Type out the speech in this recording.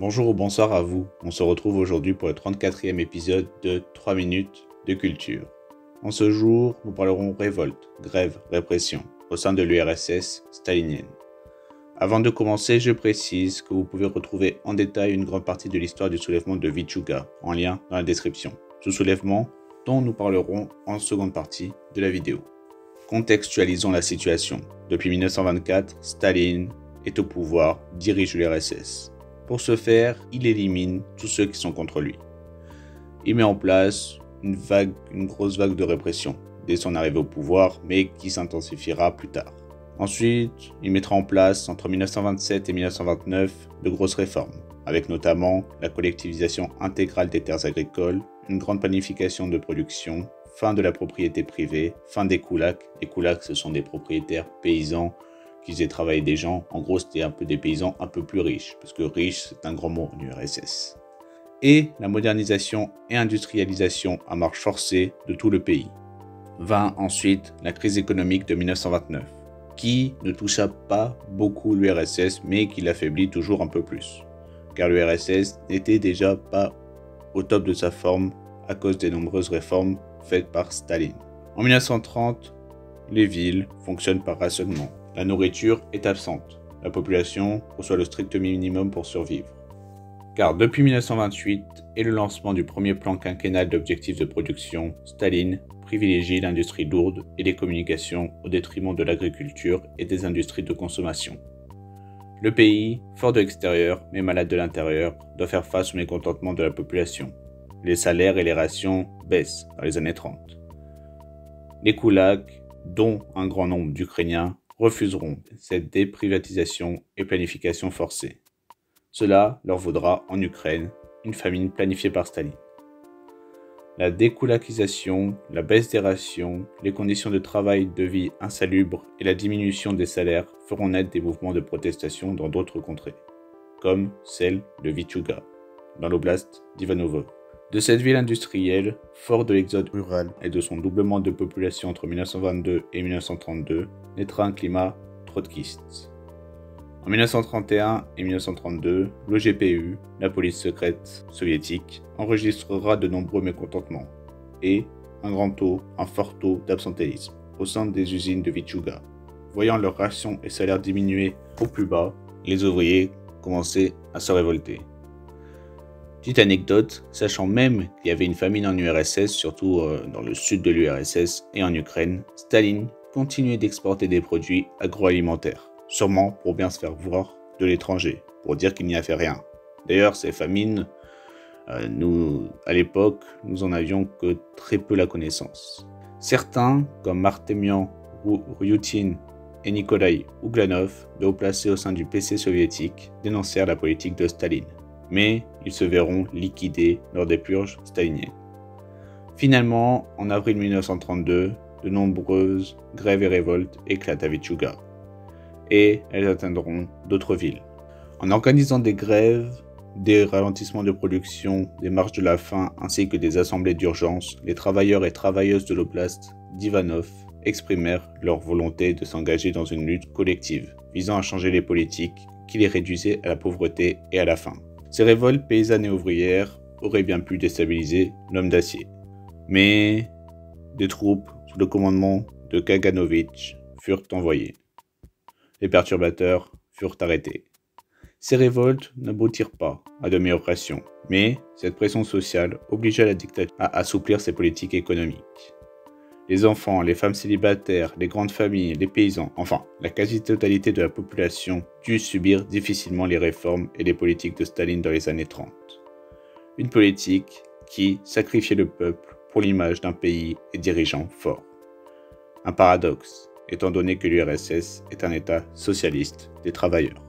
Bonjour ou bonsoir à vous, on se retrouve aujourd'hui pour le 34e épisode de 3 minutes de culture. En ce jour, nous parlerons révolte, grève, répression au sein de l'URSS stalinienne. Avant de commencer, je précise que vous pouvez retrouver en détail une grande partie de l'histoire du soulèvement de Vichuga en lien dans la description. Ce soulèvement dont nous parlerons en seconde partie de la vidéo. Contextualisons la situation. Depuis 1924, Staline est au pouvoir, dirige l'URSS. Pour ce faire, il élimine tous ceux qui sont contre lui. Il met en place une grosse vague de répression dès son arrivée au pouvoir, mais qui s'intensifiera plus tard. Ensuite, il mettra en place, entre 1927 et 1929, de grosses réformes, avec notamment la collectivisation intégrale des terres agricoles, une grande planification de production, fin de la propriété privée, fin des koulaks. Les koulaks, ce sont des propriétaires paysans qui faisaient travailler des gens. En gros, c'était un peu des paysans un peu plus riches, parce que riche, c'est un grand mot en URSS. Et la modernisation et industrialisation à marche forcée de tout le pays. Vint ensuite la crise économique de 1929, qui ne toucha pas beaucoup l'URSS, mais qui l'affaiblit toujours un peu plus, car l'URSS n'était déjà pas au top de sa forme à cause des nombreuses réformes faites par Staline. En 1930, les villes fonctionnent par rationnement. La nourriture est absente. La population reçoit le strict minimum pour survivre. Car depuis 1928 et le lancement du premier plan quinquennal d'objectifs de production, Staline privilégie l'industrie lourde et les communications au détriment de l'agriculture et des industries de consommation. Le pays, fort de l'extérieur mais malade de l'intérieur, doit faire face au mécontentement de la population. Les salaires et les rations baissent dans les années 30. Les koulaks, dont un grand nombre d'Ukrainiens, refuseront cette déprivatisation et planification forcée. Cela leur vaudra en Ukraine une famine planifiée par Staline. La dékoulakisation, la baisse des rations, les conditions de travail de vie insalubres et la diminution des salaires feront naître des mouvements de protestation dans d'autres contrées, comme celle de Vichuga, dans l'oblast d'Ivanovo. De cette ville industrielle, fort de l'exode rural et de son doublement de population entre 1922 et 1932, naîtra un climat trotskiste. En 1931 et 1932, l'OGPU, la police secrète soviétique, enregistrera de nombreux mécontentements et un fort taux d'absentéisme au sein des usines de Vichuga. Voyant leurs rations et salaires diminuer au plus bas, les ouvriers commençaient à se révolter. Petite anecdote, sachant même qu'il y avait une famine en URSS, surtout dans le sud de l'URSS et en Ukraine, Staline continuait d'exporter des produits agroalimentaires, sûrement pour bien se faire voir de l'étranger, pour dire qu'il n'y a fait rien. D'ailleurs, ces famines, à l'époque, nous en avions que très peu la connaissance. Certains, comme Artemian Ryutin et Nikolai Ouglanov, de haut placés au sein du PC soviétique, dénoncèrent la politique de Staline, mais ils se verront liquidés lors des purges staliniennes. Finalement, en avril 1932, de nombreuses grèves et révoltes éclatent à Vichuga, et elles atteindront d'autres villes. En organisant des grèves, des ralentissements de production, des marches de la faim ainsi que des assemblées d'urgence, les travailleurs et travailleuses de l'oblast d'Ivanov exprimèrent leur volonté de s'engager dans une lutte collective visant à changer les politiques qui les réduisaient à la pauvreté et à la faim. Ces révoltes paysannes et ouvrières auraient bien pu déstabiliser l'homme d'acier. Mais des troupes sous le commandement de Kaganovitch furent envoyées. Les perturbateurs furent arrêtés. Ces révoltes n'aboutirent pas à de meilleures pressions, mais cette pression sociale obligea la dictature à assouplir ses politiques économiques. Les enfants, les femmes célibataires, les grandes familles, les paysans, enfin, la quasi-totalité de la population dut subir difficilement les réformes et les politiques de Staline dans les années 30. Une politique qui sacrifiait le peuple pour l'image d'un pays et dirigeants forts. Un paradoxe, étant donné que l'URSS est un État socialiste des travailleurs.